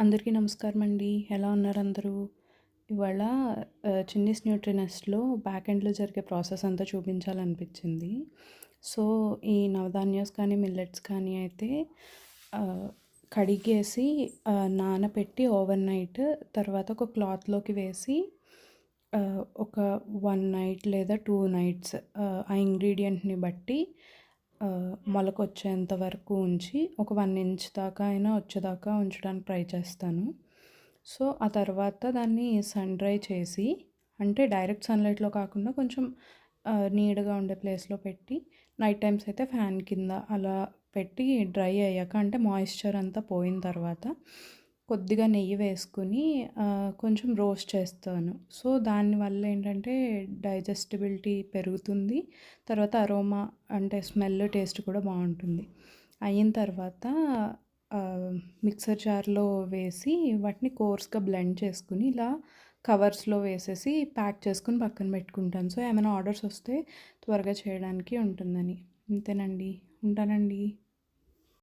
అందరికీ నమస్కారం అండి. ఎలా ఉన్నారు అందరూ? ఇవాళ చిన్నీస్ న్యూట్రినెస్ట్‌లో బ్యాక్ ఎండ్‌లో జరిగే ప్రాసెస్ అంతా చూపించాలనిపించింది. సో, ఈ నవధాన్యాస్ కానీ, మిల్లెట్స్ కానీ అయితే ఆహ్, కడిగేసి నానపెట్టి ఓవర్ నైట్ తర్వాత ఒక క్లాత్‌లోకి వేసి ఒక 1 నైట్ లేదా 2 నైట్స్ ఆ ఇంగ్రీడియెంట్‌ని బట్టి మొలకొచ్చేంత వరకు ఉంచి ఒక 1 ఇంచ్ దాకా అయినా వచ్చేదాకా ఉంచడానికి ట్రై చేస్తాను. సో, ఆ తర్వాత దాన్ని సన్ డ్రై చేసి అంటే డైరెక్ట్ సన్‌లైట్‌లో కాకుండా కొంచెం నీడగా ఉండే ప్లేస్‌లో పెట్టి నైట్ టైమ్స్ అయితే ఫ్యాన్ కింద అలా పెట్టి డ్రై అయ్యాక అంటే మాయిశ్చర్ అంతా పోయిన తర్వాత కొద్దిగా నెయ్యి వేసుకొని కొంచెం రోస్ట్ చేస్తాను. సో, దానివల్ల ఏంటంటే డైజెస్టిబిలిటీ పెరుగుతుంది. తర్వాత అరోమా అంటే స్మెల్, టేస్ట్ కూడా బావుంటుంది. అయిన తర్వాత మిక్సర్ జార్‌లో వేసి వాటిని కోర్స్‌గా బ్లెండ్ చేసుకొని ఇలా కవర్స్‌లో వేసేసి ప్యాక్ చేసుకొని పక్కన పెట్టుకుంటాను. సో, ఏమైనా ఆర్డర్స్ వస్తే త్వరగా చేయడానికి ఉంటుందని. అంతేనండి. ఉంటానండి.